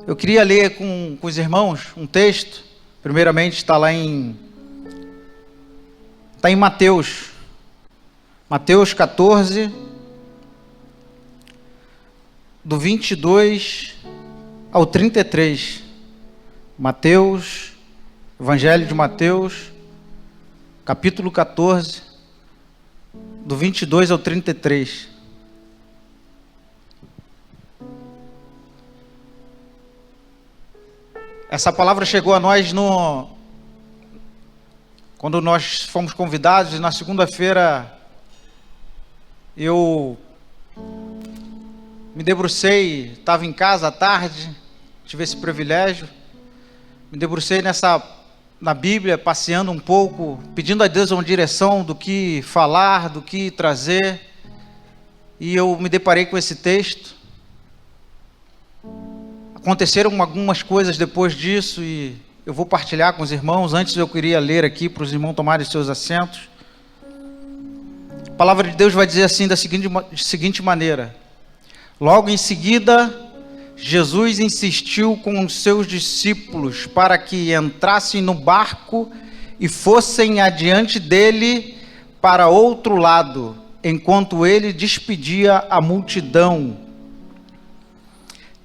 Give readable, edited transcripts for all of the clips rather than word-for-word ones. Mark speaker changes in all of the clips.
Speaker 1: Eu queria ler com os irmãos um texto. Primeiramente está em Mateus. Mateus 14, do 22 ao 33. Mateus, Evangelho de Mateus, capítulo 14, do 22 ao 33. Essa palavra chegou a nós quando nós fomos convidados, e na segunda-feira eu me debrucei, estava em casa à tarde, tive esse privilégio, me debrucei na Bíblia, passeando um pouco, pedindo a Deus uma direção do que falar, do que trazer, e eu me deparei com esse texto. Aconteceram algumas coisas depois disso e eu vou partilhar com os irmãos. Antes eu queria ler aqui para os irmãos tomarem seus assentos. A palavra de Deus vai dizer assim, da seguinte maneira: logo em seguida, Jesus insistiu com os seus discípulos para que entrassem no barco e fossem adiante dele para outro lado, enquanto ele despedia a multidão.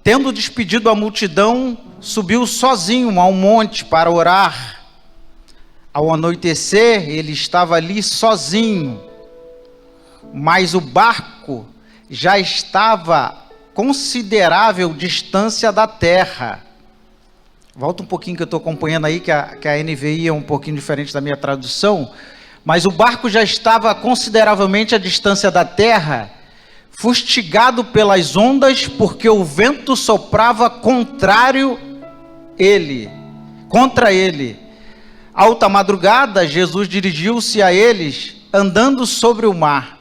Speaker 1: Tendo despedido a multidão, subiu sozinho a um monte para orar. Ao anoitecer, ele estava ali sozinho, mas o barco já estava a considerável distância da terra. Volta um pouquinho que eu estou acompanhando aí, que a NVI é um pouquinho diferente da minha tradução. Mas o barco já estava consideravelmente à distância da terra, fustigado pelas ondas, porque o vento soprava contra ele. Alta madrugada, Jesus dirigiu-se a eles, andando sobre o mar.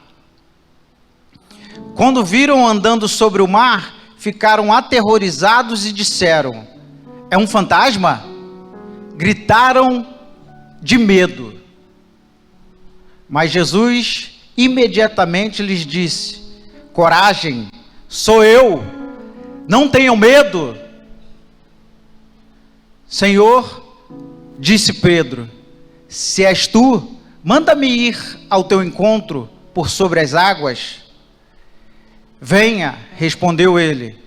Speaker 1: Quando viram andando sobre o mar, ficaram aterrorizados e disseram: é um fantasma? Gritaram de medo. Mas Jesus imediatamente lhes disse: coragem, sou eu, não tenham medo. Senhor, disse Pedro, se és tu, manda-me ir ao teu encontro por sobre as águas. Venha, respondeu ele.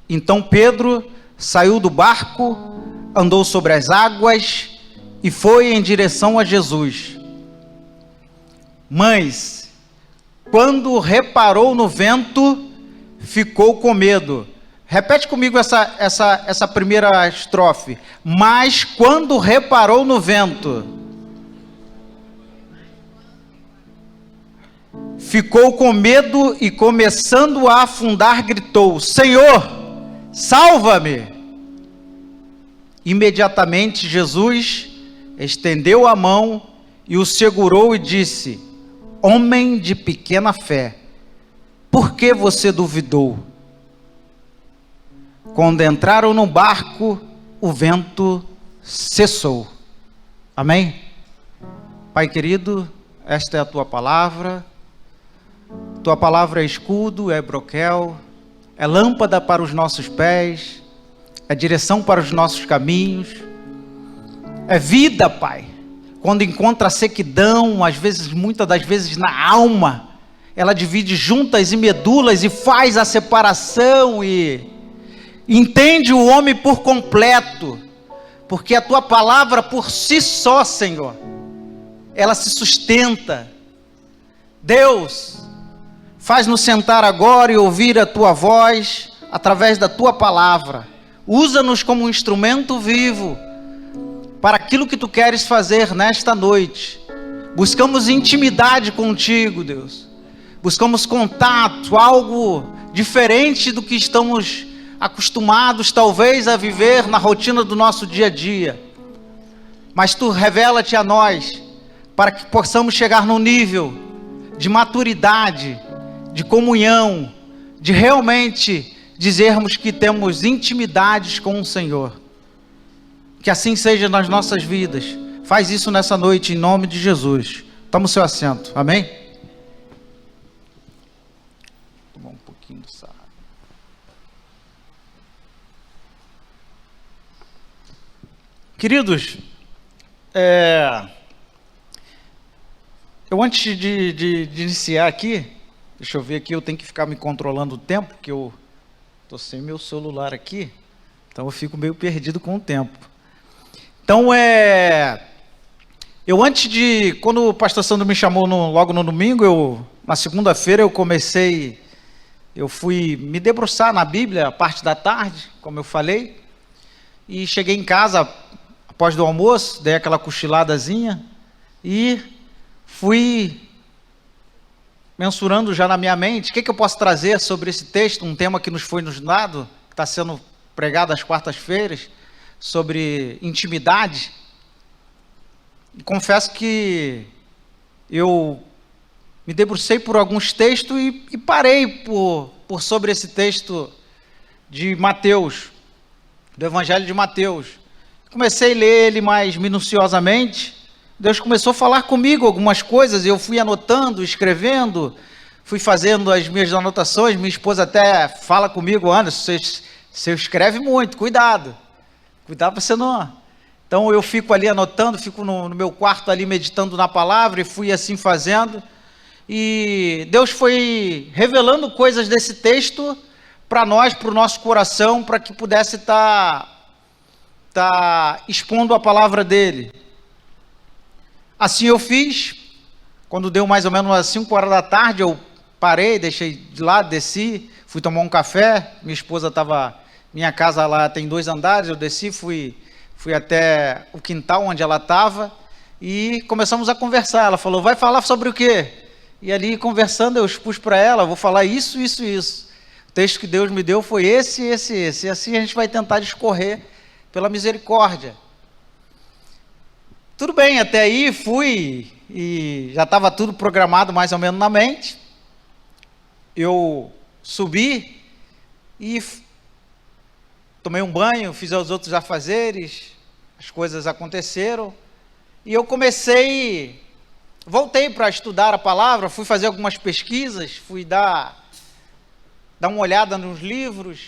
Speaker 1: Então Pedro saiu do barco, andou sobre as águas e foi em direção a Jesus. Mas quando reparou no vento, ficou com medo. Repete comigo essa primeira estrofe. Mas quando reparou no vento, ficou com medo e, começando a afundar, gritou: Senhor, salva-me! Imediatamente Jesus estendeu a mão e o segurou e disse: homem de pequena fé, por que você duvidou? Quando entraram no barco, o vento cessou. Amém? Pai querido, esta é a tua palavra. Tua palavra é escudo, é broquel, é lâmpada para os nossos pés, é direção para os nossos caminhos, é vida, Pai. Quando encontra sequidão, às vezes, muitas das vezes na alma, ela divide juntas e medulas e faz a separação e entende o homem por completo, porque a tua palavra por si só, Senhor, ela se sustenta. Deus, faz-nos sentar agora e ouvir a tua voz através da tua palavra. Usa-nos como um instrumento vivo para aquilo que tu queres fazer nesta noite. Buscamos intimidade contigo, Deus. Buscamos contato, algo diferente do que estamos acostumados talvez a viver na rotina do nosso dia a dia. Mas tu revela-te a nós, para que possamos chegar num nível de maturidade, de comunhão, de realmente dizermos que temos intimidades com o Senhor. Que assim seja nas nossas vidas. Faz isso nessa noite, em nome de Jesus. Toma o seu assento, amém? Vou tomar um pouquinho do sarro. Queridos, eu antes de iniciar aqui, deixa eu ver aqui, eu tenho que ficar me controlando o tempo, porque eu estou sem meu celular aqui, então eu fico meio perdido com o tempo. Então, quando o pastor Sandro me chamou logo no domingo, na segunda-feira eu fui me debruçar na Bíblia, a parte da tarde, como eu falei, e cheguei em casa, após do almoço, dei aquela cochiladazinha, e fui mensurando já na minha mente, o que eu posso trazer sobre esse texto, um tema que nos foi dado, que está sendo pregado às quartas-feiras, sobre intimidade. E confesso que eu me debrucei por alguns textos e parei por sobre esse texto de Mateus, do Evangelho de Mateus. Comecei a ler ele mais minuciosamente, Deus começou a falar comigo algumas coisas, e eu fui anotando, escrevendo, fui fazendo as minhas anotações. Minha esposa até fala comigo: Anderson, você escreve muito, cuidado para você não... Então eu fico ali anotando, fico no meu quarto ali meditando na palavra, e fui assim fazendo, e Deus foi revelando coisas desse texto para nós, para o nosso coração, para que pudesse estar expondo a palavra dele. Assim eu fiz. Quando deu mais ou menos às 5 horas da tarde, eu parei, deixei de lado, desci, fui tomar um café. Minha esposa minha casa lá tem 2 andares, eu desci, fui até o quintal onde ela estava, e começamos a conversar. Ela falou: vai falar sobre o quê? E ali conversando, eu expus para ela: vou falar isso, isso, isso. O texto que Deus me deu foi esse, esse, esse. E assim a gente vai tentar discorrer pela misericórdia. Tudo bem, até aí fui, e já estava tudo programado mais ou menos na mente. Eu subi e tomei um banho, fiz os outros afazeres, as coisas aconteceram, e eu voltei para estudar a palavra, fui fazer algumas pesquisas, fui dar uma olhada nos livros,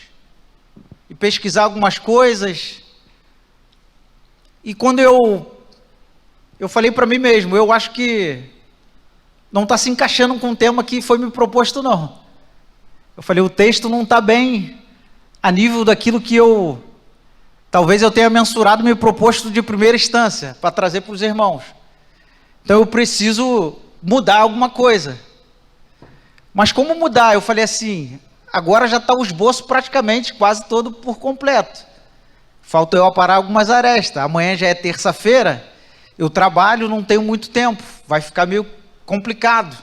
Speaker 1: e pesquisar algumas coisas. E quando eu falei para mim mesmo: eu acho que não está se encaixando com o tema que foi me proposto, não. Eu falei: o texto não está bem a nível daquilo que talvez eu tenha mensurado, me proposto de primeira instância, para trazer para os irmãos. Então eu preciso mudar alguma coisa. Mas como mudar? Eu falei assim: agora já está o esboço praticamente quase todo por completo. Falta eu aparar algumas arestas. Amanhã já é terça-feira, eu trabalho, não tenho muito tempo, vai ficar meio complicado.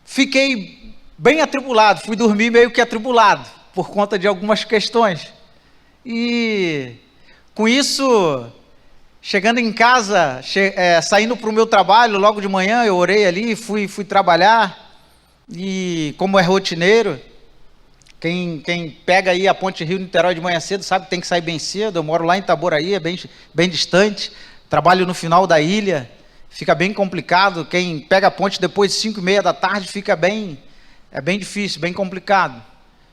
Speaker 1: Fiquei bem atribulado, fui dormir meio que atribulado, por conta de algumas questões. E com isso, chegando em casa, saindo para o meu trabalho, logo de manhã eu orei ali, fui trabalhar, e como é rotineiro, quem pega aí a Ponte Rio-Niterói de manhã cedo sabe que tem que sair bem cedo. Eu moro lá em Itaboraí, é bem distante, trabalho no final da ilha, fica bem complicado. Quem pega a ponte depois de 5:30 da tarde é bem difícil, bem complicado.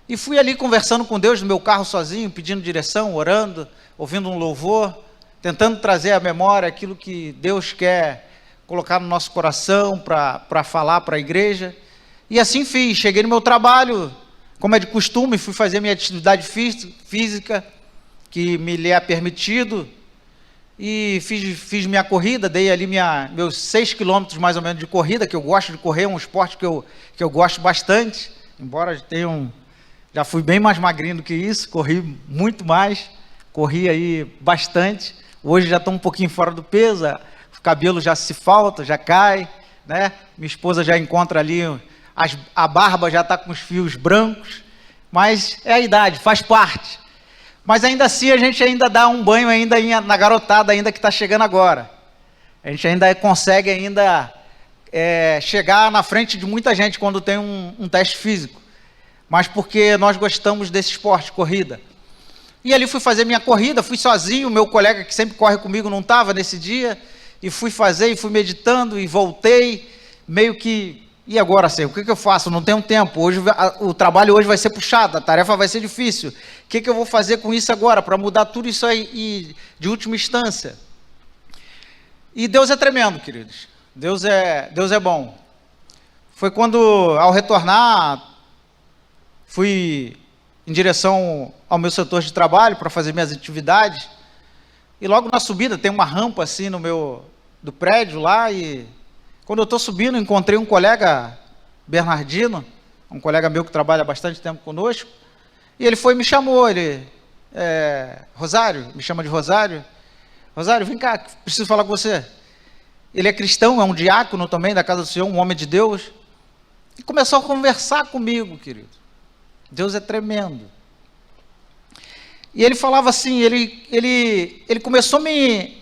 Speaker 1: E fui ali conversando com Deus no meu carro sozinho, pedindo direção, orando, ouvindo um louvor, tentando trazer à memória aquilo que Deus quer colocar no nosso coração para falar para a igreja. E assim fiz. Cheguei no meu trabalho, como é de costume, fui fazer minha atividade física, que me lhe é permitido, e fiz minha corrida, dei ali meus 6 quilômetros mais ou menos de corrida, que eu gosto de correr, é um esporte que eu gosto bastante, embora já fui bem mais magrinho do que isso, corri muito mais, corri aí bastante. Hoje já estou um pouquinho fora do peso, o cabelo já se falta, já cai, né? Minha esposa já encontra ali, a barba já está com os fios brancos, mas é a idade, faz parte. Mas ainda assim a gente ainda dá um banho ainda na garotada ainda que está chegando agora. A gente ainda consegue chegar na frente de muita gente quando tem um teste físico. Mas porque nós gostamos desse esporte, corrida. E ali fui fazer minha corrida, fui sozinho, meu colega que sempre corre comigo não estava nesse dia, e fui fazer, e fui meditando, e voltei, meio que E agora, Senhor, o que eu faço? Não tenho tempo. Hoje, o trabalho hoje vai ser puxado, a tarefa vai ser difícil. O que eu vou fazer com isso agora, para mudar tudo isso aí de última instância? E Deus é tremendo, queridos. Deus é bom. Foi quando, ao retornar, fui em direção ao meu setor de trabalho para fazer minhas atividades. E logo na subida tem uma rampa assim do prédio lá, e quando eu estou subindo, encontrei um colega, Bernardino, um colega meu que trabalha há bastante tempo conosco, e ele foi e me chamou, Rosário, me chama de Rosário. Rosário, vem cá, preciso falar com você. Ele é cristão, é um diácono também da casa do Senhor, um homem de Deus, e começou a conversar comigo, querido. Deus é tremendo. E ele falava assim, ele começou a me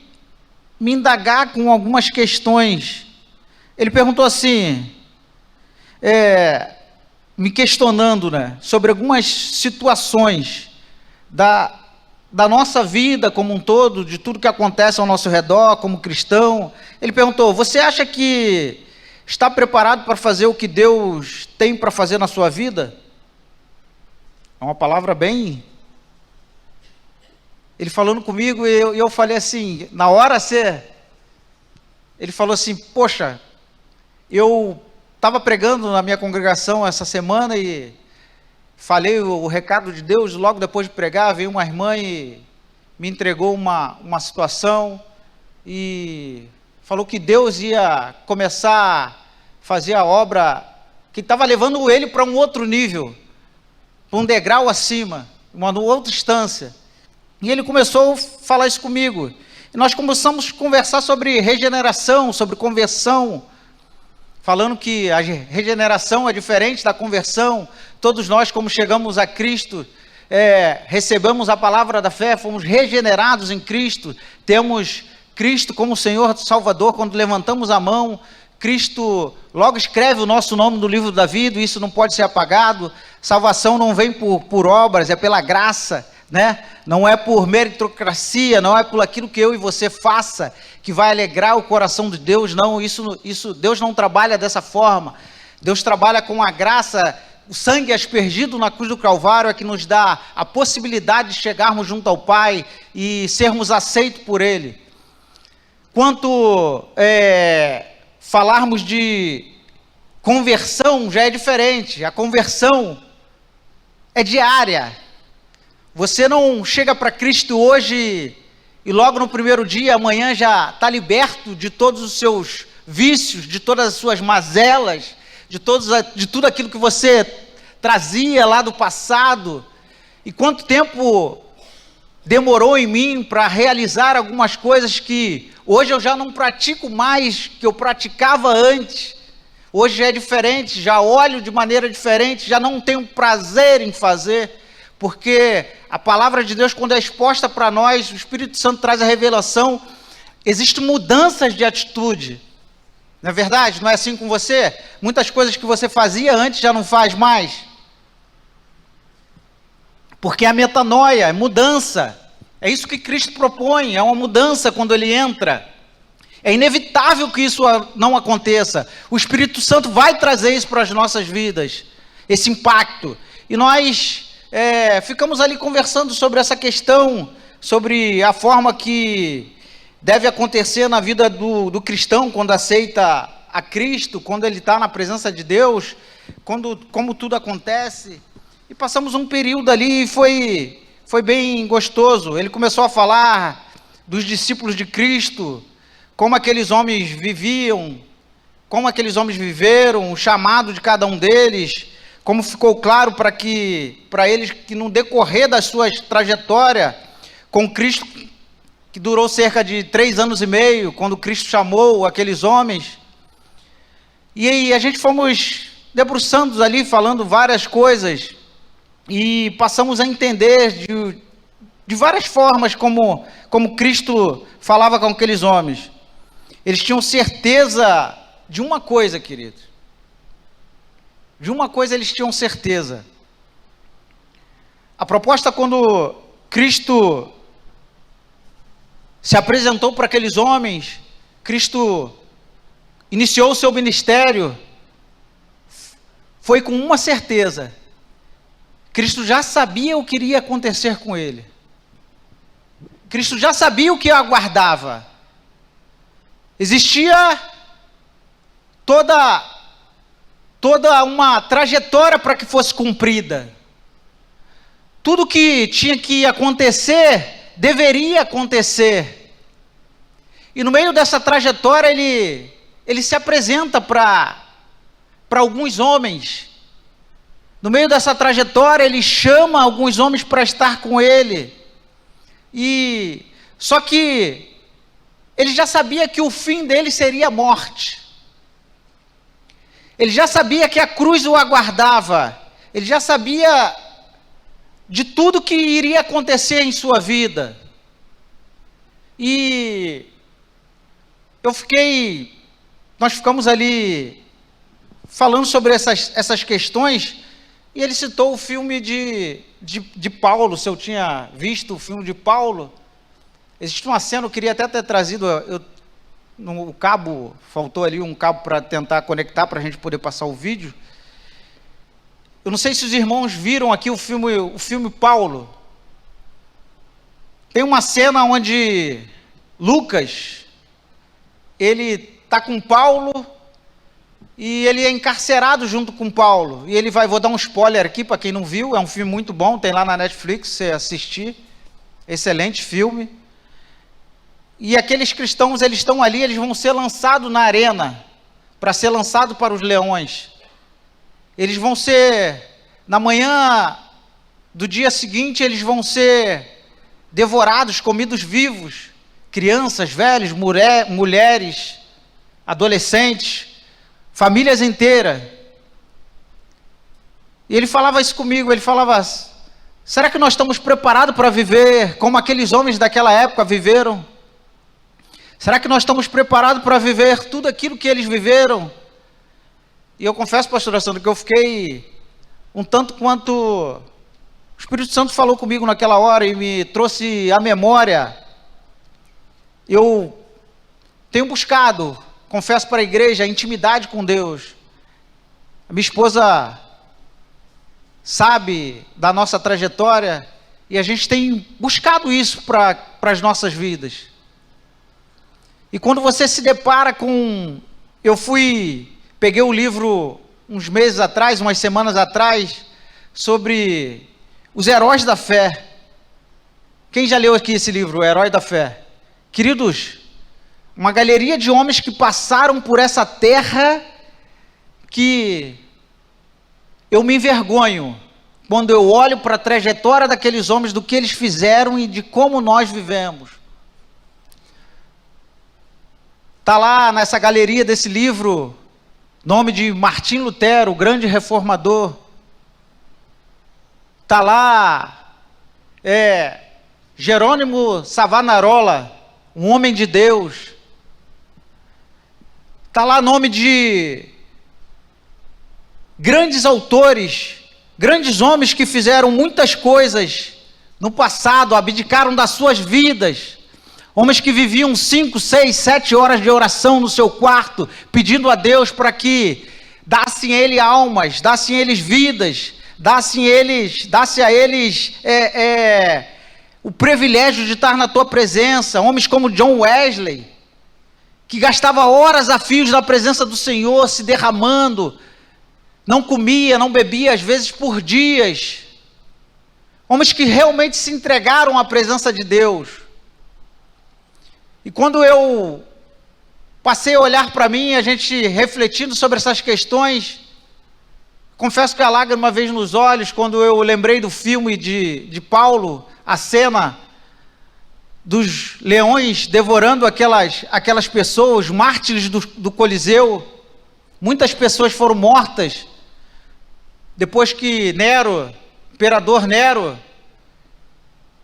Speaker 1: indagar com algumas questões. Ele perguntou assim, me questionando, né, sobre algumas situações da nossa vida como um todo, de tudo que acontece ao nosso redor, como cristão. Ele perguntou, você acha que está preparado para fazer o que Deus tem para fazer na sua vida? É uma palavra bem... Ele falando comigo, e eu falei assim, na hora ele falou assim, poxa, eu estava pregando na minha congregação essa semana e falei o recado de Deus. Logo depois de pregar, veio uma irmã e me entregou uma situação e falou que Deus ia começar a fazer a obra, que estava levando ele para um outro nível, para um degrau acima, uma outra instância. E ele começou a falar isso comigo. E nós começamos a conversar sobre regeneração, sobre conversão, falando que a regeneração é diferente da conversão. Todos nós, como chegamos a Cristo, recebemos a palavra da fé, fomos regenerados em Cristo, temos Cristo como Senhor Salvador. Quando levantamos a mão, Cristo logo escreve o nosso nome no livro da vida, e isso não pode ser apagado. Salvação não vem por obras, é pela graça, né? Não é por meritocracia, não é por aquilo que eu e você faça que vai alegrar o coração de Deus. Não, isso Deus não trabalha dessa forma. Deus trabalha com a graça. O sangue aspergido na cruz do Calvário é que nos dá a possibilidade de chegarmos junto ao Pai e sermos aceitos por Ele. Quanto falarmos de conversão, já é diferente. A conversão é diária. Você não chega para Cristo hoje e logo no primeiro dia, amanhã já está liberto de todos os seus vícios, de todas as suas mazelas, de tudo aquilo que você trazia lá do passado. E quanto tempo demorou em mim para realizar algumas coisas que hoje eu já não pratico mais, que eu praticava antes. Hoje já é diferente, já olho de maneira diferente, já não tenho prazer em fazer. Porque a palavra de Deus, quando é exposta para nós, o Espírito Santo traz a revelação, existem mudanças de atitude. Não é verdade? Não é assim com você? Muitas coisas que você fazia antes já não faz mais. Porque é a metanoia, é mudança. É isso que Cristo propõe, é uma mudança quando Ele entra. É inevitável que isso não aconteça. O Espírito Santo vai trazer isso para as nossas vidas, esse impacto. E nós... ficamos ali conversando sobre essa questão, sobre a forma que deve acontecer na vida do cristão quando aceita a Cristo, quando ele está na presença de Deus, como tudo acontece. E passamos um período ali e foi bem gostoso. Ele começou a falar dos discípulos de Cristo, como aqueles homens viviam, como aqueles homens viveram, o chamado de cada um deles, como ficou claro para eles que no decorrer da sua trajetória com Cristo, que durou cerca de 3 anos e meio, quando Cristo chamou aqueles homens, e aí a gente fomos debruçando ali, falando várias coisas, e passamos a entender de várias formas como Cristo falava com aqueles homens. Eles tinham certeza de uma coisa, queridos. De uma coisa eles tinham certeza. A proposta, quando Cristo se apresentou para aqueles homens, Cristo iniciou o seu ministério, foi com uma certeza: Cristo já sabia o que iria acontecer com ele. Cristo já sabia o que o aguardava. Existia toda uma trajetória para que fosse cumprida. Tudo que tinha que acontecer, deveria acontecer. E no meio dessa trajetória, ele se apresenta para alguns homens. No meio dessa trajetória, ele chama alguns homens para estar com ele. Só que ele já sabia que o fim dele seria a morte. Ele já sabia que a cruz o aguardava. Ele já sabia de tudo que iria acontecer em sua vida. E nós ficamos ali falando sobre essas questões, e ele citou o filme de Paulo, se eu tinha visto o filme de Paulo. Existe uma cena, eu queria até ter trazido, no cabo, faltou ali um cabo para tentar conectar, para a gente poder passar o vídeo. Eu não sei se os irmãos viram aqui o filme Paulo. Tem uma cena onde Lucas, ele está com Paulo, e ele é encarcerado junto com Paulo. E ele vou dar um spoiler aqui para quem não viu, é um filme muito bom, tem lá na Netflix, você assistir. Excelente filme. E aqueles cristãos, eles estão ali, eles vão ser lançados na arena, para ser lançados para os leões. Eles vão ser, na manhã do dia seguinte, eles vão ser devorados, comidos vivos. Crianças, velhos, mulheres, adolescentes, famílias inteiras. E ele falava isso comigo, ele falava: será que nós estamos preparados para viver como aqueles homens daquela época viveram? Será que nós estamos preparados para viver tudo aquilo que eles viveram? E eu confesso, pastor Sandro, que eu fiquei um tanto quanto... O Espírito Santo falou comigo naquela hora e me trouxe à memória. Eu tenho buscado, confesso para a igreja, a intimidade com Deus. A minha esposa sabe da nossa trajetória e a gente tem buscado isso para as nossas vidas. E quando você se depara com... peguei o livro uns meses atrás, umas semanas atrás, sobre os heróis da fé. Quem já leu aqui esse livro, O Herói da Fé? Queridos, uma galeria de homens que passaram por essa terra que eu me envergonho quando eu olho para a trajetória daqueles homens, do que eles fizeram e de como nós vivemos. Está lá nessa galeria desse livro, nome de Martim Lutero, o grande reformador. Está lá Jerônimo Savonarola, um homem de Deus. Está lá nome de grandes autores, grandes homens que fizeram muitas coisas no passado, abdicaram das suas vidas. Homens que viviam 5, 6, 7 horas de oração no seu quarto, pedindo a Deus para que dassem a ele almas, dassem a eles vidas, dasse a eles o privilégio de estar na tua presença. Homens como John Wesley, que gastava horas a fio na presença do Senhor, se derramando, não comia, não bebia, às vezes por dias. Homens que realmente se entregaram à presença de Deus. E quando eu passei a olhar para mim, a gente refletindo sobre essas questões, confesso que a lágrima veio nos olhos quando eu lembrei do filme de Paulo, a cena dos leões devorando aquelas pessoas, mártires do Coliseu. Muitas pessoas foram mortas depois que imperador Nero,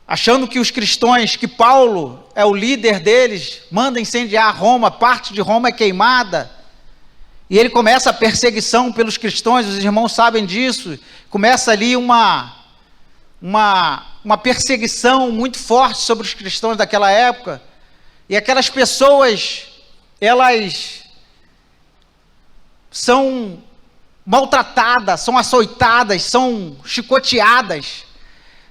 Speaker 1: achando que os cristãos, que Paulo é o líder deles, manda incendiar Roma, parte de Roma é queimada, e ele começa a perseguição pelos cristãos, os irmãos sabem disso, começa ali uma perseguição muito forte sobre os cristãos daquela época, e aquelas pessoas, elas são maltratadas, são açoitadas, são chicoteadas,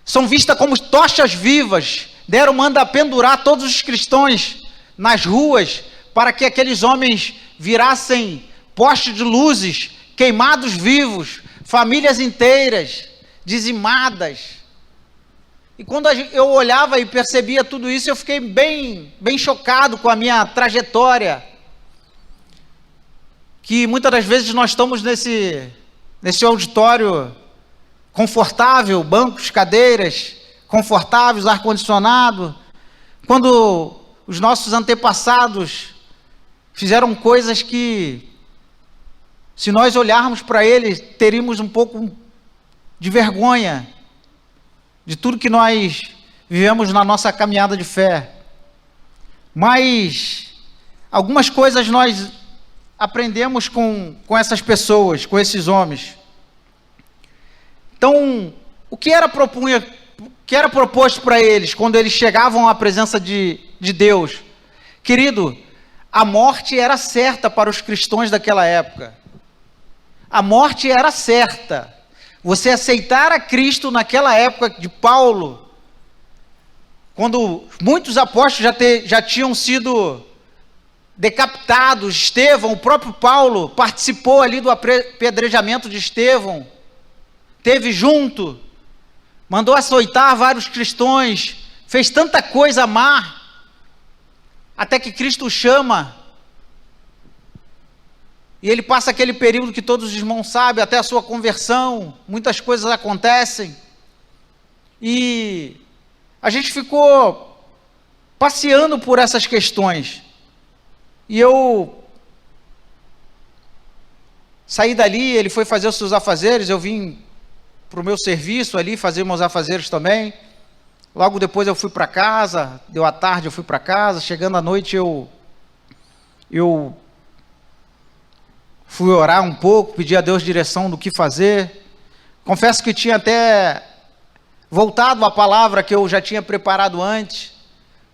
Speaker 1: são vistas como tochas vivas. Deram manda pendurar todos os cristãos nas ruas para que aqueles homens virassem postes de luzes, queimados vivos, famílias inteiras, dizimadas. E quando eu olhava e percebia tudo isso, eu fiquei bem chocado com a minha trajetória. Que muitas das vezes nós estamos nesse auditório confortável, bancos, cadeiras confortáveis, ar-condicionado, quando os nossos antepassados fizeram coisas que, se nós olharmos para eles, teríamos um pouco de vergonha de tudo que nós vivemos na nossa caminhada de fé. Mas algumas coisas nós aprendemos com essas pessoas, com esses homens. Então, o que era proposto para eles quando eles chegavam à presença de Deus? Querido, a morte era certa para os cristãos daquela época. A morte era certa. Você aceitar a Cristo naquela época de Paulo, quando muitos apóstolos já tinham sido decapitados, Estevão, o próprio Paulo participou ali do apedrejamento de Estevão, teve junto, mandou açoitar vários cristãos, fez tanta coisa má, até que Cristo o chama, e ele passa aquele período que todos os irmãos sabem, até a sua conversão, muitas coisas acontecem, e a gente ficou passeando por essas questões, e eu saí dali, ele foi fazer os seus afazeres, eu vim para o meu serviço ali, fazer meus afazeres também. Logo depois eu fui para casa, deu a tarde, eu fui para casa, chegando à noite eu fui orar um pouco, pedir a Deus direção do que fazer. Confesso que tinha até voltado à palavra que eu já tinha preparado antes,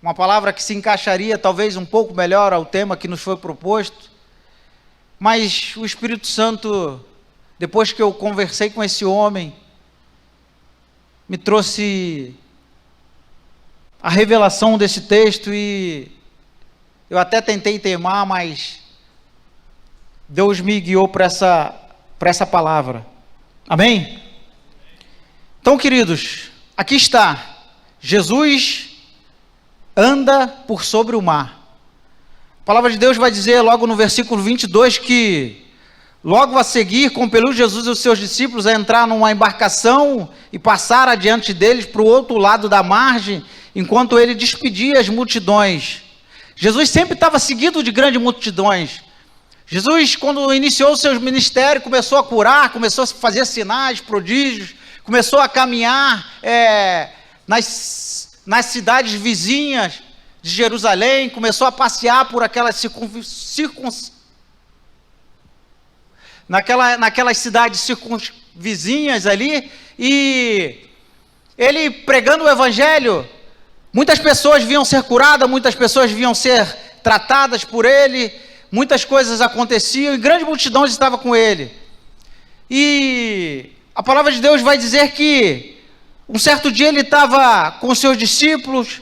Speaker 1: uma palavra que se encaixaria talvez um pouco melhor ao tema que nos foi proposto, mas o Espírito Santo, depois que eu conversei com esse homem, me trouxe a revelação desse texto e eu até tentei teimar, mas Deus me guiou para essa palavra. Amém? Então, queridos, aqui está. Jesus anda por sobre o mar. A palavra de Deus vai dizer logo no versículo 22 que logo a seguir compeliu Jesus e os seus discípulos a entrar numa embarcação e passar adiante deles para o outro lado da margem, enquanto ele despedia as multidões. Jesus sempre estava seguido de grandes multidões. Jesus, quando iniciou o seu ministério, começou a curar, começou a fazer sinais, prodígios, começou a caminhar nas cidades vizinhas de Jerusalém, começou a passear por aquelas naquelas cidades circunvizinhas ali, e ele pregando o evangelho, muitas pessoas vinham ser curadas, muitas pessoas vinham ser tratadas por ele, muitas coisas aconteciam, e grande multidão estava com ele. E a palavra de Deus vai dizer que um certo dia ele estava com os seus discípulos,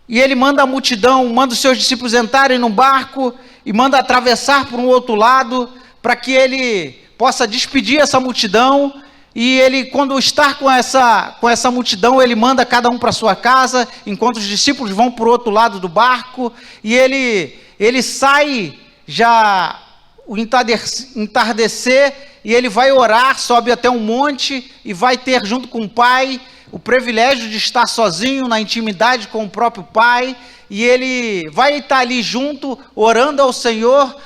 Speaker 1: e ele manda a multidão, manda os seus discípulos entrarem num barco, e manda atravessar para um outro lado, para que ele possa despedir essa multidão, e ele, quando está com essa multidão, ele manda cada um para sua casa, enquanto os discípulos vão para o outro lado do barco, e ele sai já o entardecer, e ele vai orar, sobe até um monte, e vai ter junto com o Pai, o privilégio de estar sozinho, na intimidade com o próprio Pai, e ele vai estar ali junto, orando ao Senhor,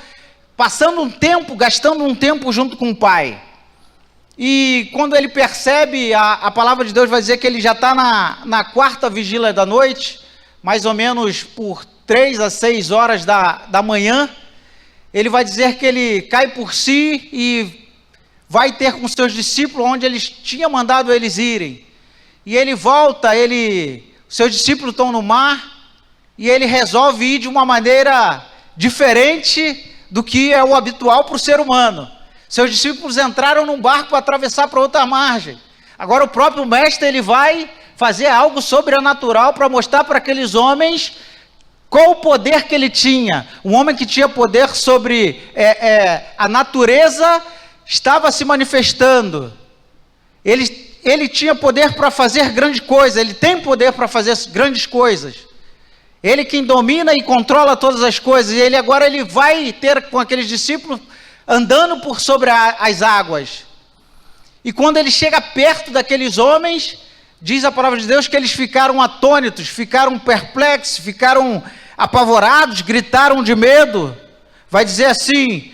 Speaker 1: passando um tempo, gastando um tempo junto com o Pai. E quando ele percebe, a palavra de Deus vai dizer que ele já está na quarta vigília da noite, mais ou menos por 3 a 6 horas da manhã, ele vai dizer que ele cai por si e vai ter com seus discípulos onde eles tinham mandado eles irem. E ele volta, seus discípulos estão no mar, e ele resolve ir de uma maneira diferente do que é o habitual para o ser humano. Seus discípulos entraram num barco para atravessar para outra margem. Agora o próprio mestre, ele vai fazer algo sobrenatural para mostrar para aqueles homens qual o poder que ele tinha. Um homem que tinha poder sobre a natureza estava se manifestando. Ele tinha poder para fazer grandes coisas, ele tem poder para fazer grandes coisas. Ele quem domina e controla todas as coisas, e ele agora vai ter com aqueles discípulos andando por sobre as águas. E quando ele chega perto daqueles homens, diz a palavra de Deus que eles ficaram atônitos, ficaram perplexos, ficaram apavorados, gritaram de medo. Vai dizer assim,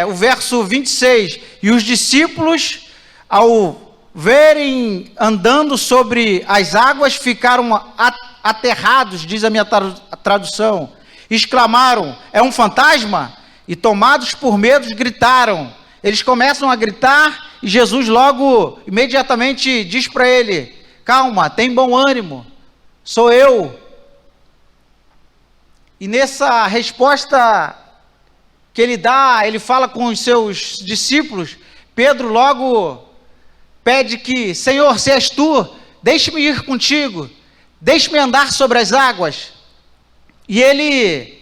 Speaker 1: o verso 26, e os discípulos, ao verem andando sobre as águas, ficaram aterrados, diz a minha tradução, exclamaram, é um fantasma? E tomados por medo, gritaram. Eles começam a gritar, e Jesus logo, imediatamente diz para ele, calma, tem bom ânimo, sou eu. E nessa resposta que ele dá, ele fala com os seus discípulos, Pedro logo pede que, Senhor, se és tu, deixe-me ir contigo, deixe-me andar sobre as águas. E ele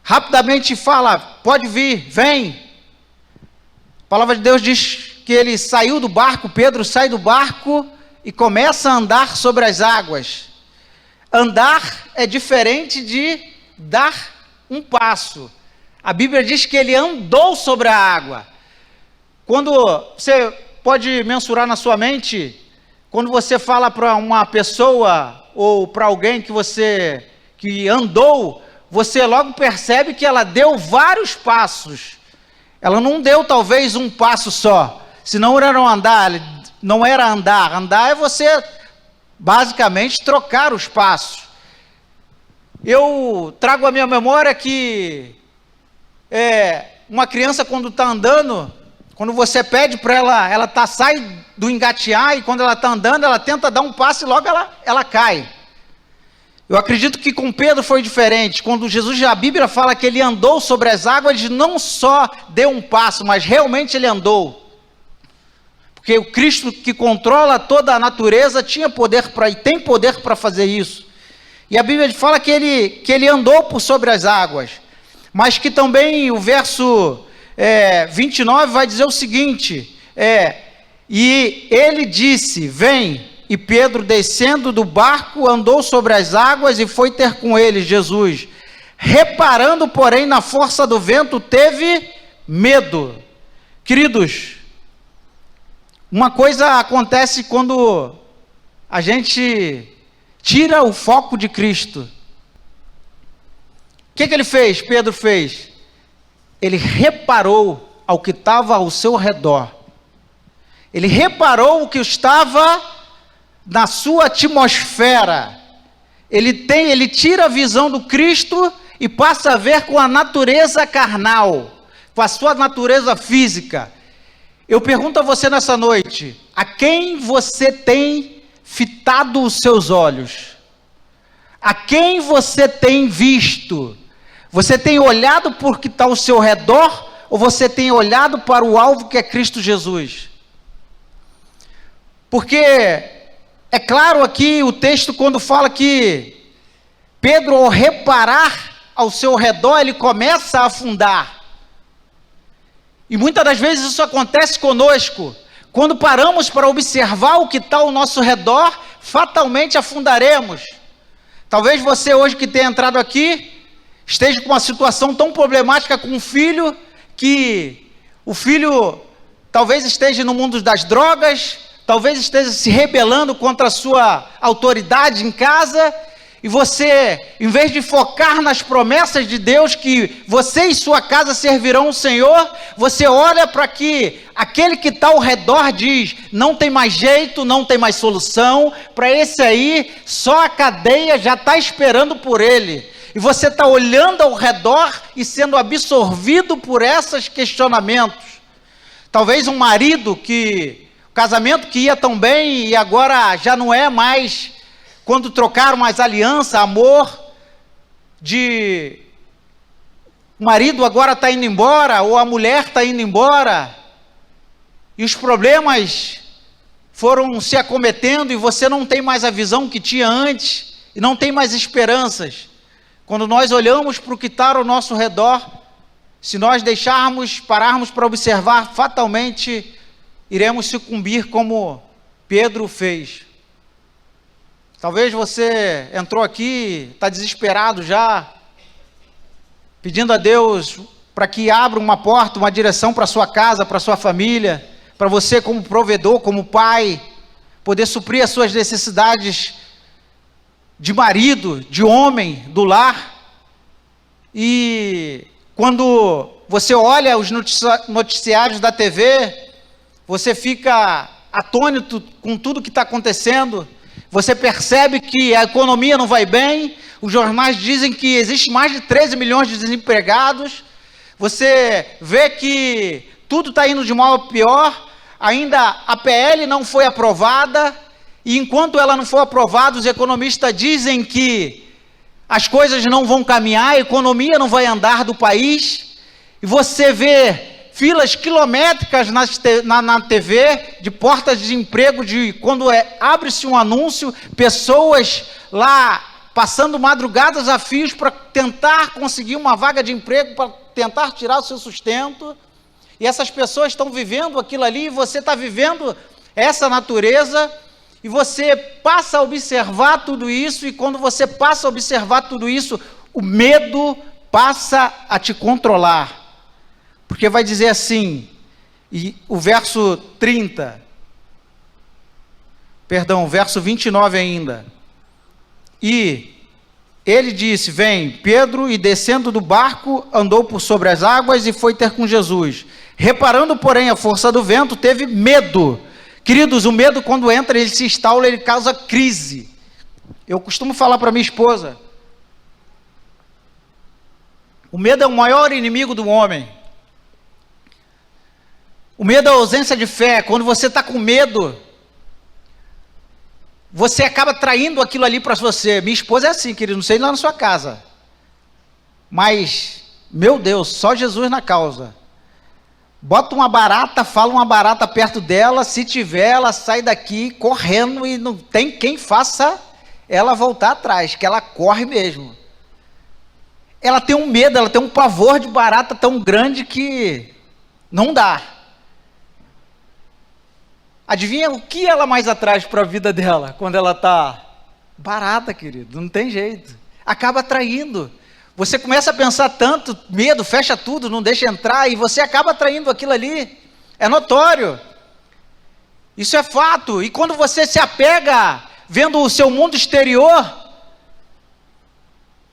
Speaker 1: rapidamente fala, pode vir, vem. A palavra de Deus diz que ele saiu do barco, Pedro sai do barco e começa a andar sobre as águas. Andar é diferente de dar um passo. A Bíblia diz que ele andou sobre a água. Quando você pode mensurar na sua mente, quando você fala para uma pessoa ou para alguém que andou, você logo percebe que ela deu vários passos. Ela não deu talvez um passo só, senão não era andar. Andar é você basicamente trocar os passos. Eu trago à minha memória que uma criança quando está andando, quando você pede para ela sai do engatear, e quando ela está andando, ela tenta dar um passo e logo ela cai. Eu acredito que com Pedro foi diferente. Quando a Bíblia fala que ele andou sobre as águas, ele não só deu um passo, mas realmente ele andou. Porque o Cristo que controla toda a natureza tinha poder e tem poder para fazer isso. E a Bíblia fala que ele andou por sobre as águas. Mas que também o verso 29 vai dizer o seguinte, e ele disse, vem, e Pedro descendo do barco, andou sobre as águas e foi ter com ele, Jesus. Reparando, porém, na força do vento, teve medo. Queridos, uma coisa acontece quando a gente tira o foco de Cristo. O que ele fez? Pedro fez. Ele reparou ao que estava ao seu redor. Ele reparou o que estava na sua atmosfera. Ele tira a visão do Cristo e passa a ver com a natureza carnal, com a sua natureza física. Eu pergunto a você nessa noite, a quem você tem fitado os seus olhos? A quem você tem visto? Você tem olhado por que está ao seu redor, ou você tem olhado para o alvo que é Cristo Jesus? Porque é claro aqui o texto quando fala que Pedro, ao reparar ao seu redor, ele começa a afundar. E muitas das vezes isso acontece conosco. Quando paramos para observar o que está ao nosso redor, fatalmente afundaremos. Talvez você hoje que tenha entrado aqui, esteja com uma situação tão problemática com um filho, que o filho talvez esteja no mundo das drogas, talvez esteja se rebelando contra a sua autoridade em casa, e você, em vez de focar nas promessas de Deus, que você e sua casa servirão o Senhor, você olha para que aquele que está ao redor diz, não tem mais jeito, não tem mais solução, para esse aí, só a cadeia já está esperando por ele. E você está olhando ao redor e sendo absorvido por esses questionamentos. Talvez um marido o casamento que ia tão bem e agora já não é mais, quando trocaram as alianças, amor, o marido agora está indo embora, ou a mulher está indo embora, e os problemas foram se acometendo e você não tem mais a visão que tinha antes e não tem mais esperanças. Quando nós olhamos para o que está ao nosso redor, se nós pararmos para observar, fatalmente iremos sucumbir como Pedro fez. Talvez você entrou aqui, está desesperado já, pedindo a Deus para que abra uma porta, uma direção para a sua casa, para a sua família, para você como provedor, como pai, poder suprir as suas necessidades de marido, de homem, do lar. E quando você olha os noticiários da TV, você fica atônito com tudo que está acontecendo, você percebe que a economia não vai bem, os jornais dizem que existe mais de 13 milhões de desempregados, você vê que tudo está indo de mal a pior, ainda a PL não foi aprovada, e enquanto ela não for aprovada, os economistas dizem que as coisas não vão caminhar, a economia não vai andar do país, e você vê filas quilométricas na TV, de portas de emprego, quando abre-se um anúncio, pessoas lá passando madrugadas a fios para tentar conseguir uma vaga de emprego, para tentar tirar o seu sustento, e essas pessoas estão vivendo aquilo ali, e você está vivendo essa natureza, e você passa a observar tudo isso, e quando você passa a observar tudo isso, o medo passa a te controlar. Porque vai dizer assim, e o verso 29 ainda. E ele disse, vem, Pedro, e descendo do barco, andou por sobre as águas e foi ter com Jesus. Reparando, porém, a força do vento, teve medo. Queridos, o medo quando entra, ele se instala, ele causa crise. Eu costumo falar para minha esposa, o medo é o maior inimigo do homem. O medo é a ausência de fé. Quando você está com medo, você acaba traindo aquilo ali para você. Minha esposa é assim, querido, não sei lá na sua casa. Mas, meu Deus, só Jesus na causa. Bota uma barata, fala uma barata perto dela, se tiver, ela sai daqui correndo e não tem quem faça ela voltar atrás, que ela corre mesmo. Ela tem um medo, ela tem um pavor de barata tão grande que não dá. Adivinha o que ela mais atrás para a vida dela, quando ela está barata, querido, não tem jeito. Acaba atraindo. Você começa a pensar tanto, medo, fecha tudo, não deixa entrar, e você acaba atraindo aquilo ali. É notório. Isso é fato. E quando você se apega, vendo o seu mundo exterior,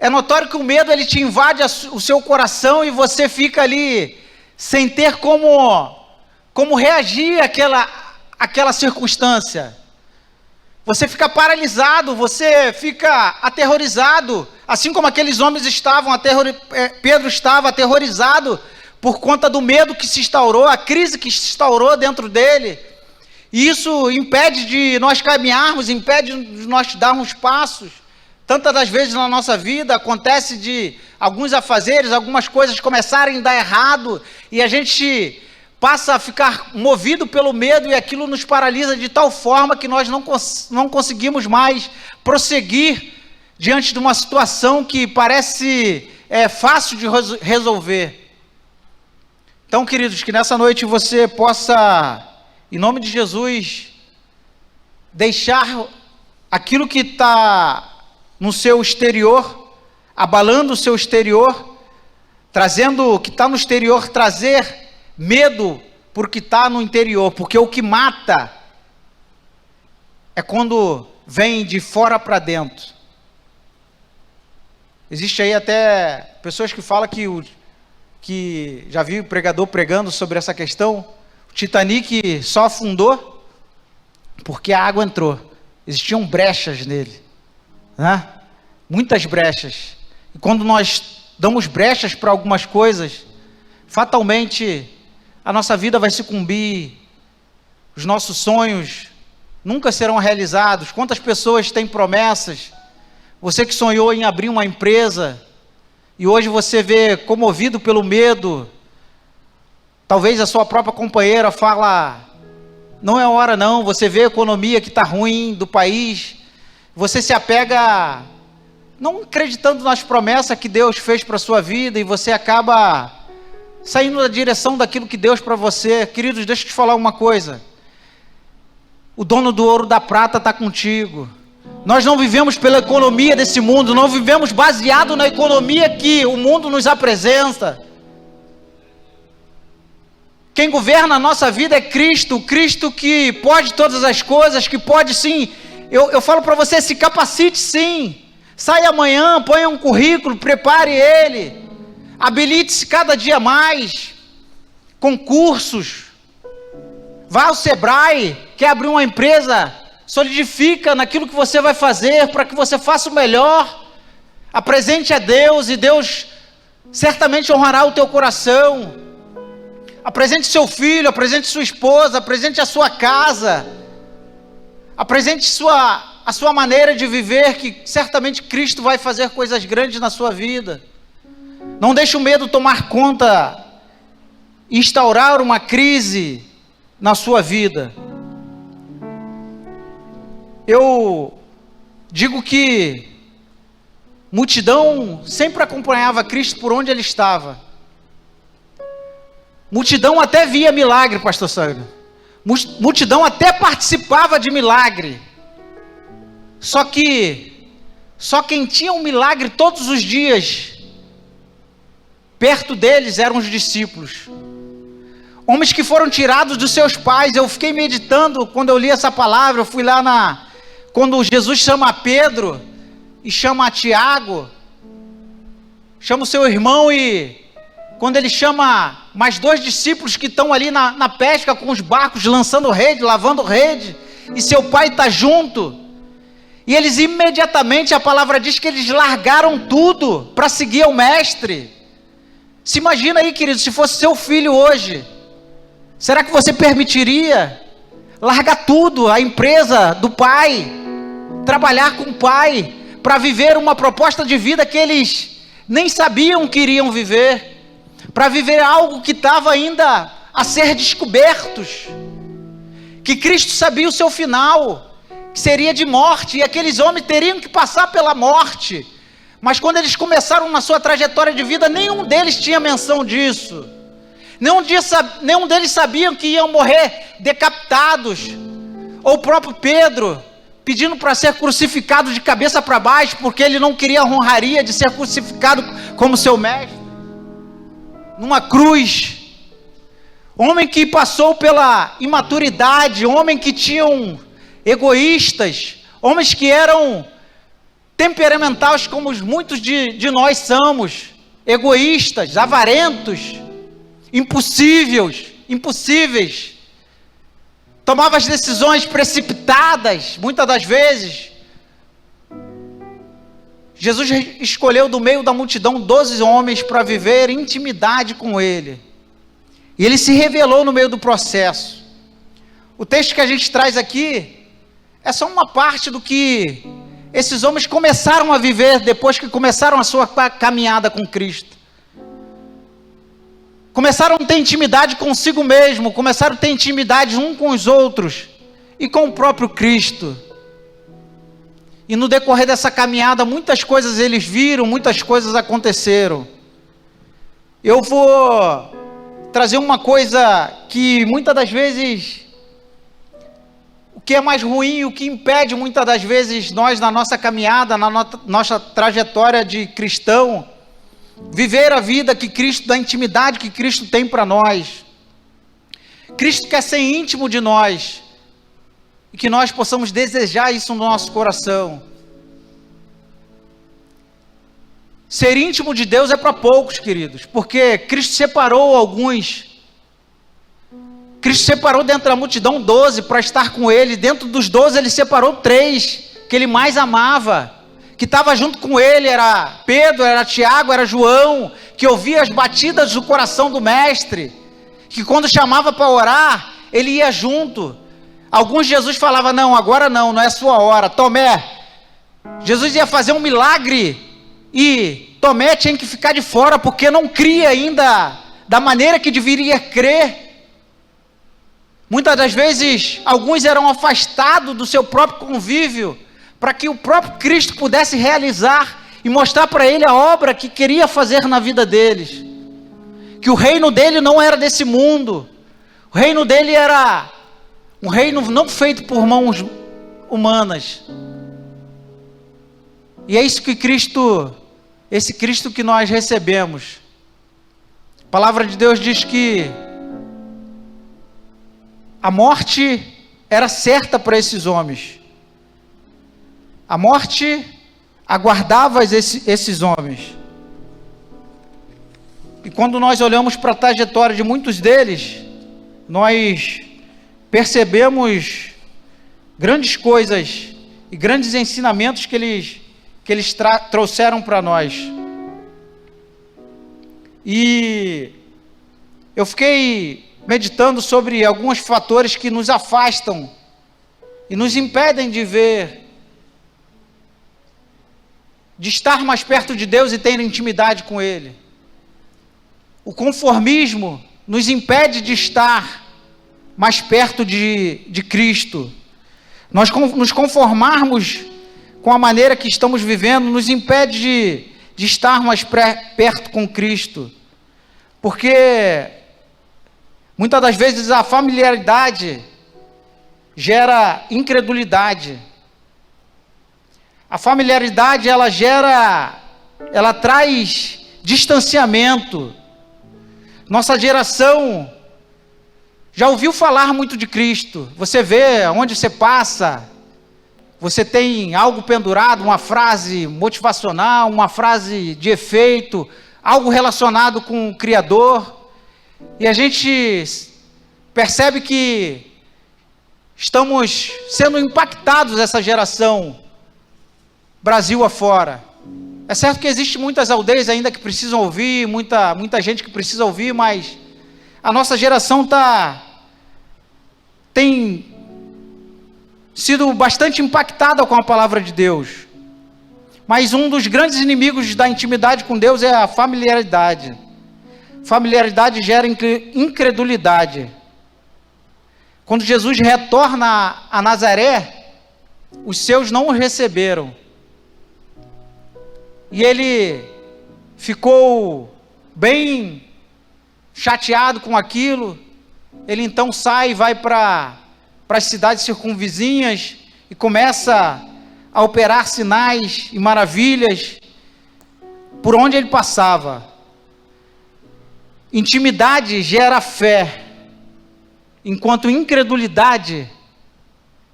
Speaker 1: é notório que o medo ele te invade o seu coração e você fica ali sem ter como reagir àquela circunstância. Você fica paralisado, você fica aterrorizado, assim como aqueles homens estavam, Pedro estava aterrorizado por conta do medo que se instaurou, a crise que se instaurou dentro dele. E isso impede de nós caminharmos, impede de nós darmos passos. Tantas das vezes na nossa vida acontece de alguns afazeres, algumas coisas começarem a dar errado, e a gente passa a ficar movido pelo medo, e aquilo nos paralisa de tal forma que nós não conseguimos mais prosseguir diante de uma situação que parece fácil de resolver. Então, queridos, que nessa noite você possa, em nome de Jesus, deixar aquilo que está no seu exterior, abalando o seu exterior, trazendo o que está no exterior, trazer medo porque está no interior, porque o que mata é quando vem de fora para dentro. Existe aí até pessoas que falam que já vi o pregador pregando sobre essa questão. O Titanic só afundou porque a água entrou. Existiam brechas nele, né? Muitas brechas. E quando nós damos brechas para algumas coisas, fatalmente a nossa vida vai sucumbir, os nossos sonhos nunca serão realizados. Quantas pessoas têm promessas? Você que sonhou em abrir uma empresa, e hoje você vê comovido pelo medo, talvez a sua própria companheira fala, não é hora não. Você vê a economia que está ruim do país, você se apega, não acreditando nas promessas que Deus fez para a sua vida, e você acaba saindo da direção daquilo que Deus para você. Queridos, deixa eu te falar uma coisa. O dono do ouro e da prata está contigo. Nós não vivemos pela economia desse mundo, não vivemos baseado na economia que o mundo nos apresenta. Quem governa a nossa vida é Cristo, o Cristo que pode todas as coisas, que pode sim. Eu falo para você, se capacite sim. Saia amanhã, ponha um currículo, prepare ele. Habilite-se cada dia mais. Concursos. Vá ao Sebrae, quer abrir uma empresa, solidifica naquilo que você vai fazer, para que você faça o melhor. Apresente a Deus, e Deus certamente honrará o teu coração. Apresente seu filho, apresente sua esposa, apresente a sua casa, apresente a sua maneira de viver, que certamente Cristo vai fazer coisas grandes na sua vida. Não deixe o medo tomar conta e instaurar uma crise na sua vida. Eu digo que multidão sempre acompanhava Cristo por onde ele estava. Multidão até via milagre, pastor Sandro. Multidão até participava de milagre. Só quem tinha um milagre todos os dias perto deles eram os discípulos. Homens que foram tirados dos seus pais. Eu fiquei meditando quando eu li essa palavra. Eu fui lá quando Jesus chama Pedro e chama Tiago, chama o seu irmão, e quando ele chama mais 2 discípulos que estão ali na pesca com os barcos, lançando rede, lavando rede, e seu pai está junto, e eles imediatamente, a palavra diz que eles largaram tudo para seguir ao mestre. Se imagina aí, querido, se fosse seu filho hoje, será que você permitiria largar tudo, a empresa do pai, trabalhar com o pai, para viver uma proposta de vida que eles nem sabiam que iriam viver, para viver algo que estava ainda a ser descobertos, que Cristo sabia o seu final, que seria de morte, e aqueles homens teriam que passar pela morte, mas quando eles começaram na sua trajetória de vida, nenhum deles tinha menção disso, nenhum deles sabiam que iam morrer decapitados, ou o próprio Pedro, pedindo para ser crucificado de cabeça para baixo, porque ele não queria a honraria de ser crucificado como seu mestre, numa cruz. Homem que passou pela imaturidade, homem que tinham egoístas, homens que eram temperamentais como muitos de nós somos, egoístas, avarentos, impossíveis, tomava as decisões precipitadas, muitas das vezes. Jesus escolheu do meio da multidão 12 homens para viver intimidade com ele, e ele se revelou no meio do processo. O texto que a gente traz aqui é só uma parte do que esses homens começaram a viver depois que começaram a sua caminhada com Cristo. Começaram a ter intimidade consigo mesmo, começaram a ter intimidade um com os outros e com o próprio Cristo. E no decorrer dessa caminhada, muitas coisas eles viram, muitas coisas aconteceram. Eu vou trazer uma coisa que muitas das vezes, o que é mais ruim, o que impede muitas das vezes nós na nossa caminhada, na nossa trajetória de cristão, viver a vida que Cristo, da intimidade que Cristo tem para nós. Cristo quer ser íntimo de nós, e que nós possamos desejar isso no nosso coração. Ser íntimo de Deus é para poucos, queridos, porque Cristo separou alguns. Cristo separou dentro da multidão 12 para estar com ele. Dentro dos 12 ele separou 3 que ele mais amava, que estava junto com ele. Era Pedro, era Tiago, era João, que ouvia as batidas do coração do mestre, que quando chamava para orar, ele ia junto. Alguns Jesus falava, não, agora não é a sua hora. Tomé, Jesus ia fazer um milagre e Tomé tinha que ficar de fora, porque não cria ainda da maneira que deveria crer. Muitas das vezes, alguns eram afastados do seu próprio convívio, para que o próprio Cristo pudesse realizar e mostrar para ele a obra que queria fazer na vida deles. Que o reino dele não era desse mundo, o reino dele era um reino não feito por mãos humanas. E é isso que esse Cristo que nós recebemos. A palavra de Deus diz que a morte era certa para esses homens. A morte aguardava esses homens. E quando nós olhamos para a trajetória de muitos deles, nós percebemos grandes coisas e grandes ensinamentos que eles trouxeram para nós. E eu fiquei meditando sobre alguns fatores que nos afastam e nos impedem de estar mais perto de Deus e ter intimidade com Ele. O conformismo nos impede de estar mais perto de Cristo. Nós nos conformarmos com a maneira que estamos vivendo nos impede de estar mais perto com Cristo. Porque muitas das vezes a familiaridade gera incredulidade. A familiaridade ela traz distanciamento. Nossa geração já ouviu falar muito de Cristo. Você vê onde você passa, você tem algo pendurado, uma frase motivacional, uma frase de efeito, algo relacionado com o Criador. E a gente percebe que estamos sendo impactados, essa geração, Brasil afora. É certo que existem muitas aldeias ainda que precisam ouvir, muita gente que precisa ouvir, mas a nossa geração tem sido bastante impactada com a palavra de Deus. Mas um dos grandes inimigos da intimidade com Deus é a familiaridade. Familiaridade gera incredulidade. Quando Jesus retorna a Nazaré, os seus não o receberam. E ele ficou bem chateado com aquilo. Ele então sai e vai para as cidades circunvizinhas e começa a operar sinais e maravilhas por onde ele passava. Intimidade gera fé, enquanto incredulidade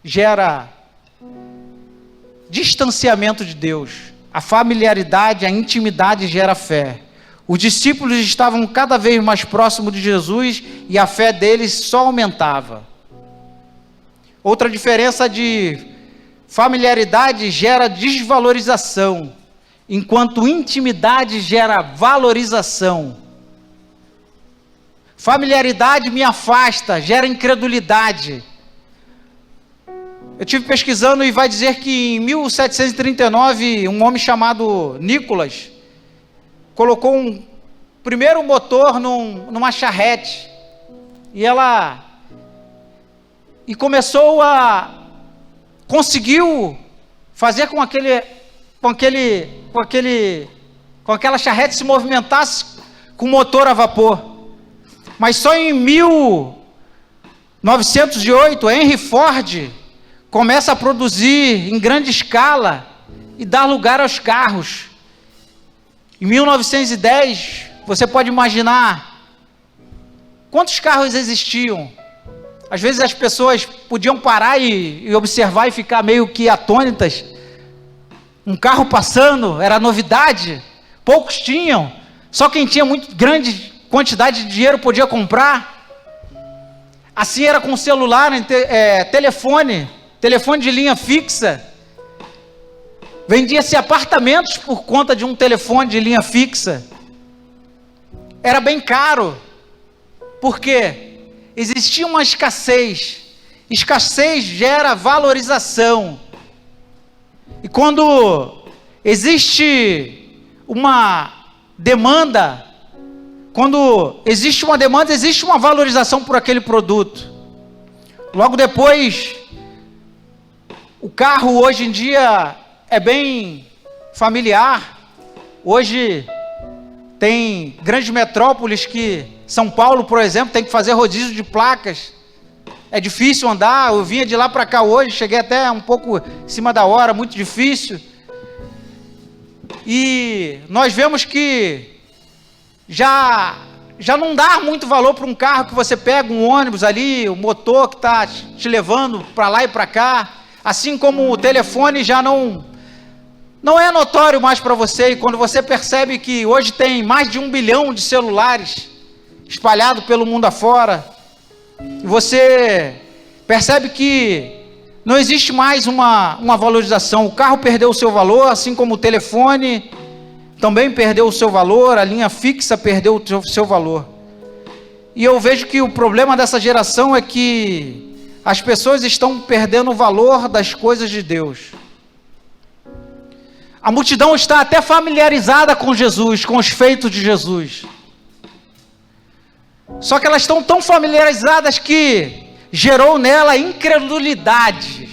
Speaker 1: gera distanciamento de Deus. A familiaridade, a intimidade gera fé. Os discípulos estavam cada vez mais próximos de Jesus e a fé deles só aumentava. Outra diferença de familiaridade gera desvalorização, enquanto intimidade gera valorização. Familiaridade me afasta, gera incredulidade. Eu tive pesquisando e vai dizer que em 1739, um homem chamado Nicolas colocou um primeiro motor numa charrete e conseguiu fazer com aquela charrete se movimentasse com motor a vapor. Mas só em 1908, Henry Ford começa a produzir em grande escala e dar lugar aos carros. Em 1910, você pode imaginar quantos carros existiam. Às vezes as pessoas podiam parar e observar e ficar meio que atônitas. Um carro passando era novidade, poucos tinham, só quem tinha muito grande quantidade de dinheiro podia comprar. Assim era com celular, telefone de linha fixa. Vendia-se apartamentos por conta de um telefone de linha fixa. Era bem caro. Por quê? Existia uma escassez. Escassez gera valorização. E quando existe uma demanda, existe uma valorização por aquele produto. Logo depois, o carro hoje em dia é bem familiar. Hoje tem grandes metrópoles que, São Paulo, por exemplo, tem que fazer rodízio de placas. É difícil andar, eu vinha de lá para cá hoje, cheguei até um pouco em cima da hora, muito difícil. E nós vemos que já não dá muito valor para um carro que você pega, um ônibus ali, o motor que está te levando para lá e para cá. Assim como o telefone já não é notório mais para você. E quando você percebe que hoje tem mais de 1 bilhão de celulares espalhados pelo mundo afora, e você percebe que não existe mais uma valorização. O carro perdeu o seu valor, assim como o telefone também perdeu o seu valor, a linha fixa perdeu o seu valor. E eu vejo que o problema dessa geração é que as pessoas estão perdendo o valor das coisas de Deus. A multidão está até familiarizada com Jesus, com os feitos de Jesus. Só que elas estão tão familiarizadas que gerou nela incredulidade.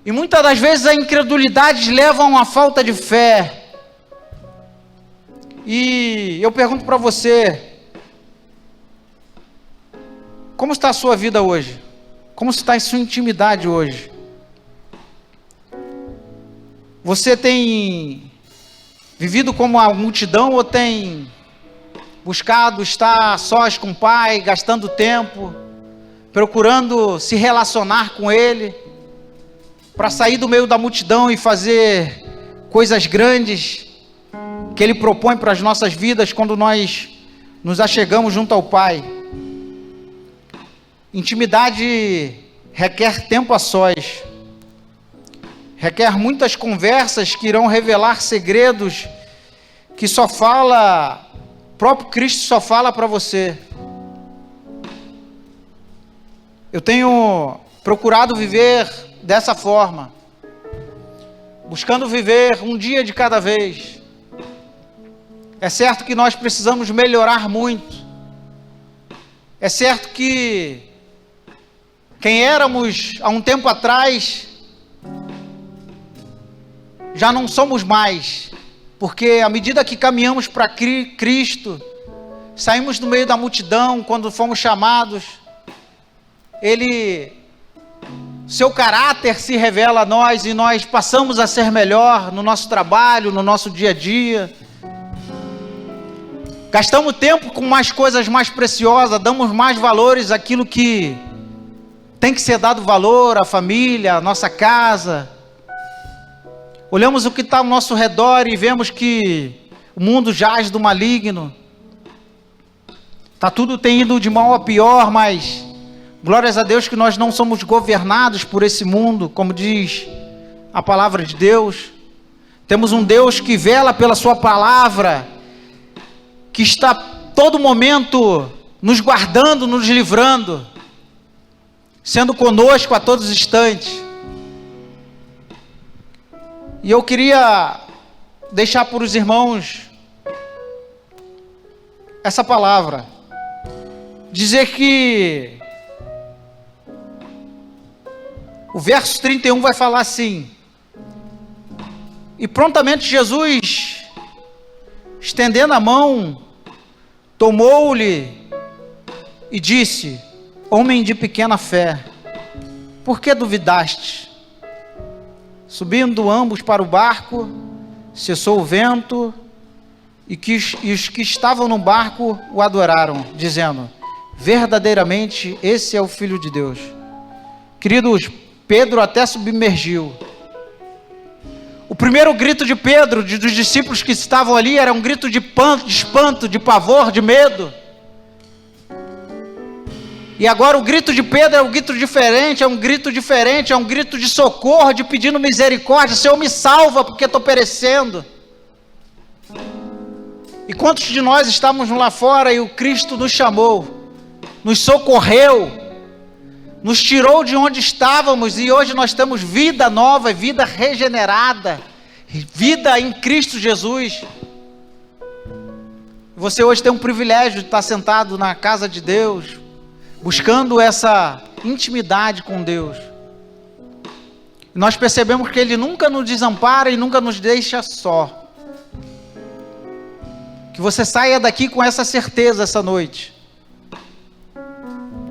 Speaker 1: E muitas das vezes a incredulidade leva a uma falta de fé. E eu pergunto para você, como está a sua vida hoje? Como está a sua intimidade hoje? Você tem vivido como a multidão ou tem buscado estar sós com o Pai, gastando tempo, procurando se relacionar com Ele, para sair do meio da multidão e fazer coisas grandes que Ele propõe para as nossas vidas quando nós nos achegamos junto ao Pai? Intimidade requer tempo a sós, requer muitas conversas que irão revelar segredos que só fala, o próprio Cristo só fala para você. Eu tenho procurado viver dessa forma, buscando viver um dia de cada vez. É certo que nós precisamos melhorar muito. É certo que quem éramos há um tempo atrás já não somos mais, porque à medida que caminhamos para Cristo, saímos do meio da multidão, quando fomos chamados, seu caráter se revela a nós e nós passamos a ser melhor no nosso trabalho, no nosso dia a dia. Gastamos tempo com mais coisas mais preciosas, damos mais valores àquilo que tem que ser dado valor, à família, à nossa casa. Olhamos o que está ao nosso redor e vemos que o mundo jaz do maligno. Tudo tem ido de mal a pior, mas glórias a Deus que nós não somos governados por esse mundo, como diz a palavra de Deus. Temos um Deus que vela pela sua palavra, que está todo momento nos guardando, nos livrando, sendo conosco a todos os instantes. E eu queria deixar para os irmãos essa palavra, dizer que o verso 31 vai falar assim: e prontamente Jesus, estendendo a mão, tomou-lhe e disse: homem de pequena fé, por que duvidaste? Subindo ambos para o barco, cessou o vento, e os que estavam no barco o adoraram, dizendo: verdadeiramente esse é o Filho de Deus. Queridos, Pedro até submergiu. O primeiro grito de Pedro, dos discípulos que estavam ali, era um grito de espanto, de pavor, de medo. E agora o grito de Pedro é um grito diferente, é um grito de socorro, de pedindo misericórdia. Senhor, me salva, porque estou perecendo. E quantos de nós estávamos lá fora e o Cristo nos chamou, nos socorreu, nos tirou de onde estávamos, e hoje nós temos vida nova, vida regenerada, vida em Cristo Jesus. Você hoje tem um privilégio de estar sentado na casa de Deus, buscando essa intimidade com Deus. Nós percebemos que Ele nunca nos desampara e nunca nos deixa só. Que você saia daqui com essa certeza essa noite.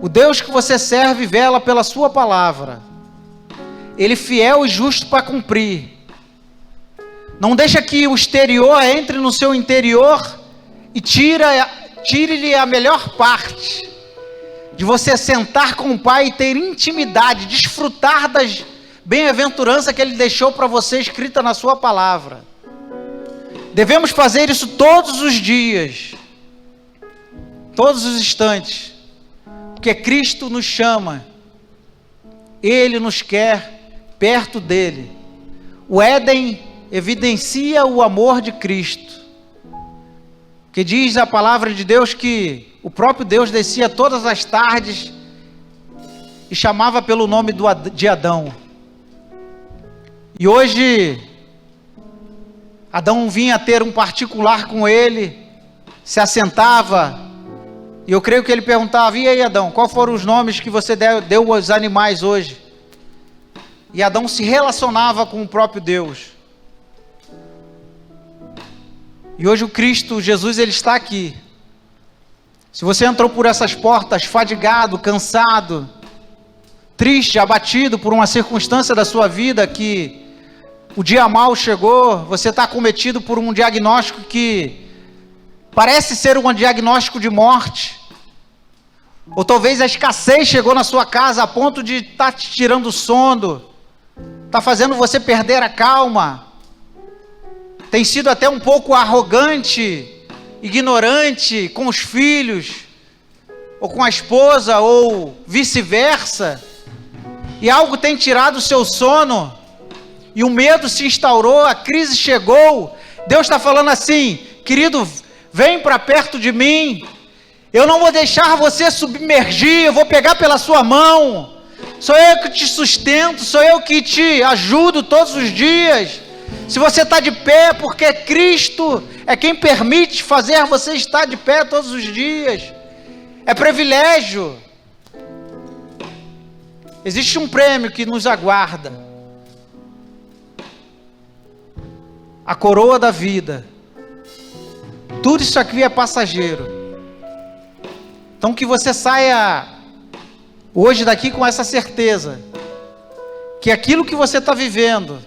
Speaker 1: O Deus que você serve vela pela sua palavra. Ele é fiel e justo para cumprir. Não deixa que o exterior entre no seu interior e tire-lhe a melhor parte. De você sentar com o Pai e ter intimidade, desfrutar das bem-aventuranças que Ele deixou para você escrita na sua palavra. Devemos fazer isso todos os dias, todos os instantes, porque Cristo nos chama, Ele nos quer perto dEle. O Éden evidencia o amor de Cristo, que diz a palavra de Deus que o próprio Deus descia todas as tardes e chamava pelo nome de Adão. E hoje, Adão vinha ter um particular com ele, se assentava, e eu creio que ele perguntava: e aí, Adão, quais foram os nomes que você deu aos animais hoje? E Adão se relacionava com o próprio Deus. E hoje o Cristo, Jesus, Ele está aqui. Se você entrou por essas portas fadigado, cansado, triste, abatido por uma circunstância da sua vida que o dia mal chegou, você está acometido por um diagnóstico que parece ser um diagnóstico de morte, ou talvez a escassez chegou na sua casa a ponto de estar te tirando o sono, está fazendo você perder a calma, tem sido até um pouco arrogante, ignorante com os filhos, ou com a esposa, ou vice-versa, e algo tem tirado o seu sono, e o medo se instaurou, a crise chegou. Deus está falando assim: querido, vem para perto de mim, eu não vou deixar você submergir, eu vou pegar pela sua mão, sou eu que te sustento, sou eu que te ajudo todos os dias. Se você está de pé, porque Cristo é quem permite fazer você estar de pé todos os dias, é privilégio. Existe um prêmio que nos aguarda, a coroa da vida. Tudo isso aqui é passageiro. Então que você saia hoje daqui com essa certeza, que aquilo que você está vivendo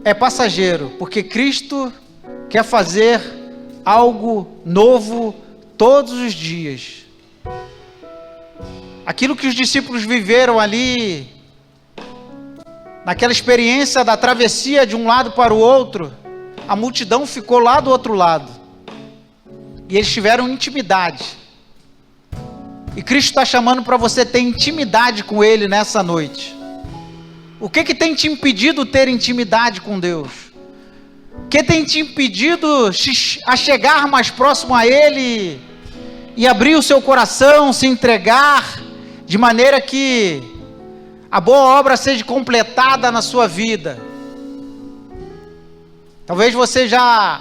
Speaker 1: é passageiro, porque Cristo quer fazer algo novo todos os dias. Aquilo que os discípulos viveram ali, naquela experiência da travessia de um lado para o outro, a multidão ficou lá do outro lado, e eles tiveram intimidade, e Cristo está chamando para você ter intimidade com Ele nessa noite. O que tem te impedido ter intimidade com Deus? O que tem te impedido a chegar mais próximo a Ele, e abrir o seu coração, se entregar, de maneira que a boa obra seja completada na sua vida? Talvez você já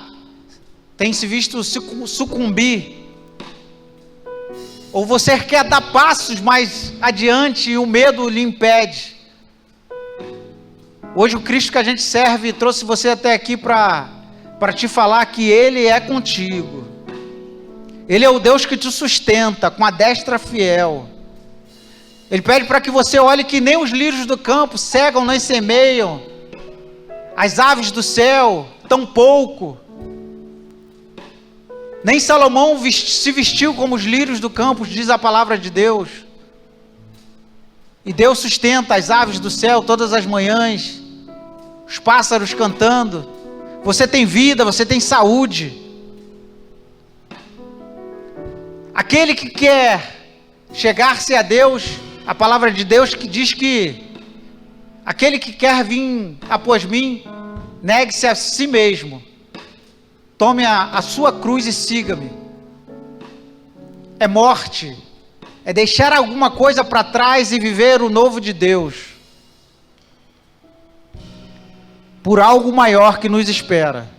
Speaker 1: tenha se visto sucumbir, ou você quer dar passos mais adiante e o medo lhe impede. Hoje o Cristo que a gente serve trouxe você até aqui para te falar que Ele é contigo. Ele é o Deus que te sustenta com a destra fiel. Ele pede para que você olhe que nem os lírios do campo cegam nem semeiam, as aves do céu tampouco, nem Salomão se vestiu como os lírios do campo, diz a palavra de Deus. E Deus sustenta as aves do céu todas as manhãs, os pássaros cantando. Você tem vida, você tem saúde. Aquele que quer chegar-se a Deus, a palavra de Deus que diz que aquele que quer vir após mim, negue-se a si mesmo, tome a sua cruz e siga-me. É morte, é deixar alguma coisa para trás e viver o novo de Deus, por algo maior que nos espera.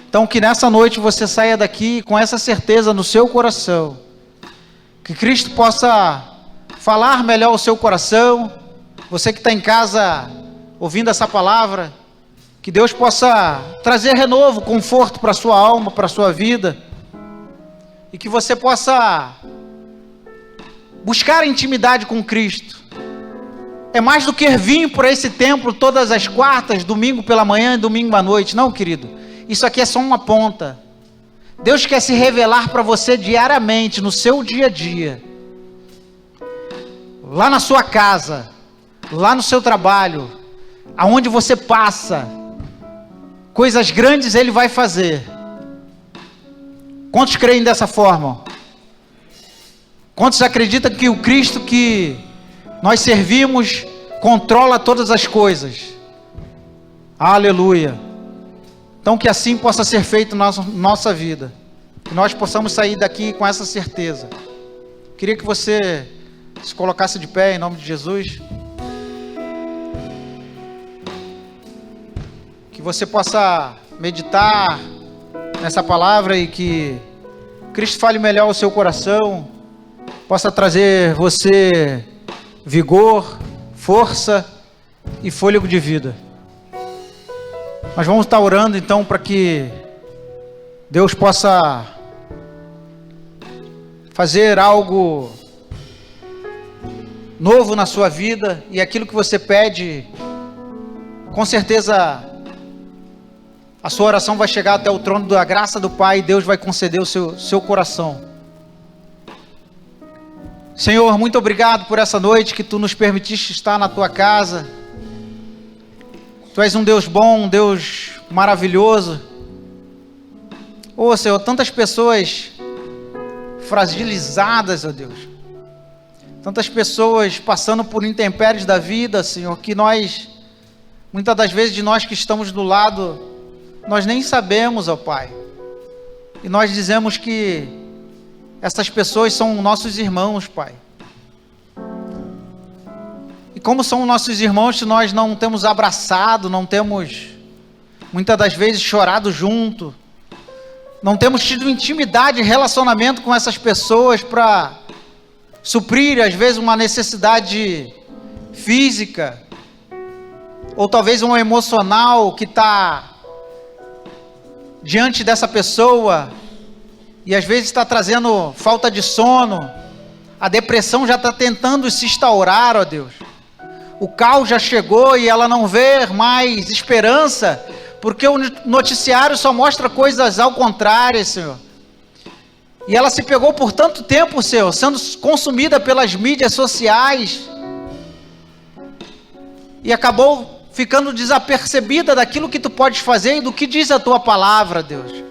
Speaker 1: Então que nessa noite você saia daqui com essa certeza no seu coração, Que Cristo possa falar melhor o seu coração. Você que está em casa ouvindo essa palavra, que Deus possa trazer renovo, conforto para a sua alma, para a sua vida. E que você possa buscar intimidade com Cristo. É mais do que vir por esse templo todas as quartas, domingo pela manhã e domingo à noite. Não, querido. Isso aqui é só uma ponta. Deus quer se revelar para você diariamente, no seu dia a dia. Lá na sua casa, lá no seu trabalho, aonde você passa, coisas grandes Ele vai fazer. Quantos creem dessa forma? Quantos acreditam que o Cristo que nós servimos controla todas as coisas? Aleluia! Então que assim possa ser feito na nossa vida. Que nós possamos sair daqui com essa certeza. Queria que você se colocasse de pé em nome de Jesus. Que você possa meditar nessa palavra e que Cristo fale melhor ao seu coração. Possa trazer você vigor, força e fôlego de vida. Nós vamos estar orando então para que Deus possa fazer algo novo na sua vida, e aquilo que você pede, com certeza a sua oração vai chegar até o trono da graça do Pai, e Deus vai conceder o seu coração. Senhor, muito obrigado por essa noite que Tu nos permitiste estar na Tua casa. Tu és um Deus bom, um Deus maravilhoso. Oh, Senhor, tantas pessoas fragilizadas, ó Deus. Tantas pessoas passando por intempéries da vida, Senhor, que nós, muitas das vezes de nós que estamos do lado, nós nem sabemos, ó Pai. E nós dizemos que essas pessoas são nossos irmãos, Pai. E como são nossos irmãos se nós não temos abraçado, não temos, muitas das vezes, chorado junto, não temos tido intimidade e relacionamento com essas pessoas para suprir, às vezes, uma necessidade física, ou talvez um emocional que está diante dessa pessoa, e às vezes está trazendo falta de sono, a depressão já está tentando se instaurar, ó Deus. O caos já chegou e ela não vê mais esperança, porque o noticiário só mostra coisas ao contrário, Senhor. E ela se pegou por tanto tempo, Senhor, sendo consumida pelas mídias sociais, e acabou ficando desapercebida daquilo que Tu podes fazer e do que diz a Tua palavra, Deus.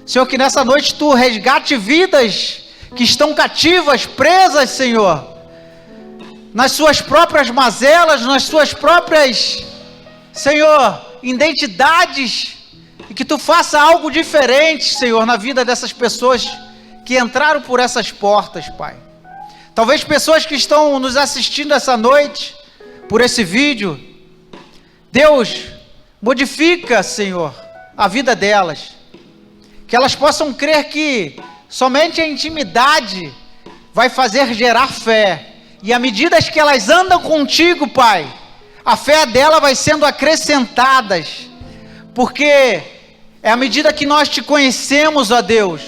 Speaker 1: Senhor, que nessa noite Tu resgate vidas que estão cativas, presas, Senhor, nas suas próprias mazelas, nas suas próprias, Senhor, identidades, e que Tu faça algo diferente, Senhor, na vida dessas pessoas que entraram por essas portas, Pai. Talvez pessoas que estão nos assistindo essa noite, por esse vídeo, Deus, modifica, Senhor, a vida delas, que elas possam crer que somente a intimidade vai fazer gerar fé, e à medida que elas andam contigo, Pai, a fé dela vai sendo acrescentadas, porque é à medida que nós Te conhecemos, ó Deus,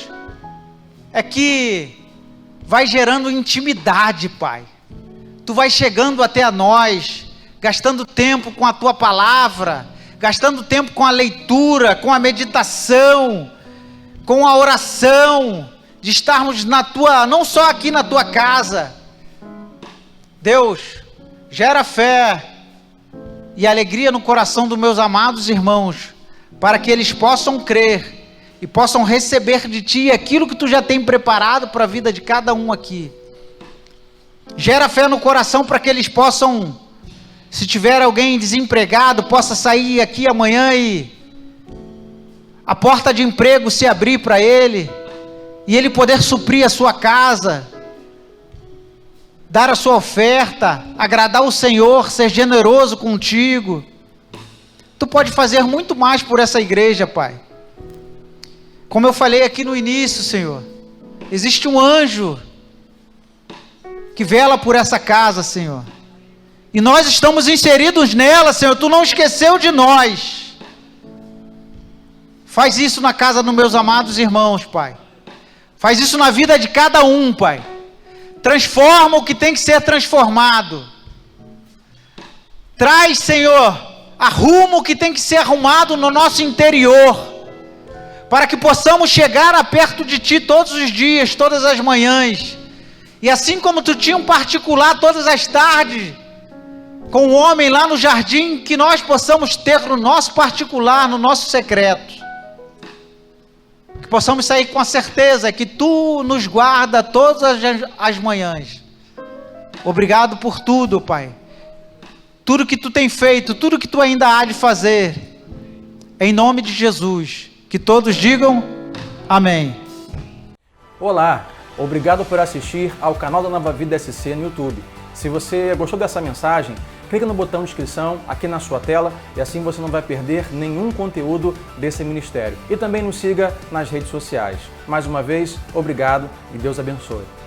Speaker 1: é que vai gerando intimidade, Pai. Tu vai chegando até a nós, gastando tempo com a Tua palavra, gastando tempo com a leitura, com a meditação, com a oração, de estarmos na Tua, não só aqui na Tua casa. Deus, gera fé e alegria no coração dos meus amados irmãos, para que eles possam crer e possam receber de Ti aquilo que Tu já tem preparado para a vida de cada um aqui. Gera fé no coração para que eles possam, se tiver alguém desempregado, possa sair aqui amanhã e a porta de emprego se abrir para ele, e ele poder suprir a sua casa, dar a sua oferta, agradar o Senhor, ser generoso contigo. Tu pode fazer muito mais por essa igreja, Pai. Como eu falei aqui no início, Senhor, existe um anjo que vela por essa casa, Senhor. E nós estamos inseridos nela, Senhor. Tu não esqueceu de nós. Faz isso na casa dos meus amados irmãos, Pai. Faz isso na vida de cada um, Pai. Transforma o que tem que ser transformado. Traz, Senhor, arruma o que tem que ser arrumado no nosso interior, para que possamos chegar a perto de Ti todos os dias, todas as manhãs. E assim como Tu tinha um particular todas as tardes, com o homem lá no jardim, que nós possamos ter no nosso particular, no nosso secreto. Que possamos sair com a certeza que Tu nos guarda todas as manhãs. Obrigado por tudo, Pai. Tudo que Tu tem feito, tudo que Tu ainda há de fazer. Em nome de Jesus. Que todos digam amém.
Speaker 2: Olá, obrigado por assistir ao canal da Nova Vida SC no YouTube. Se você gostou dessa mensagem, clica no botão de inscrição aqui na sua tela e assim você não vai perder nenhum conteúdo desse ministério. E também nos siga nas redes sociais. Mais uma vez, obrigado e Deus abençoe.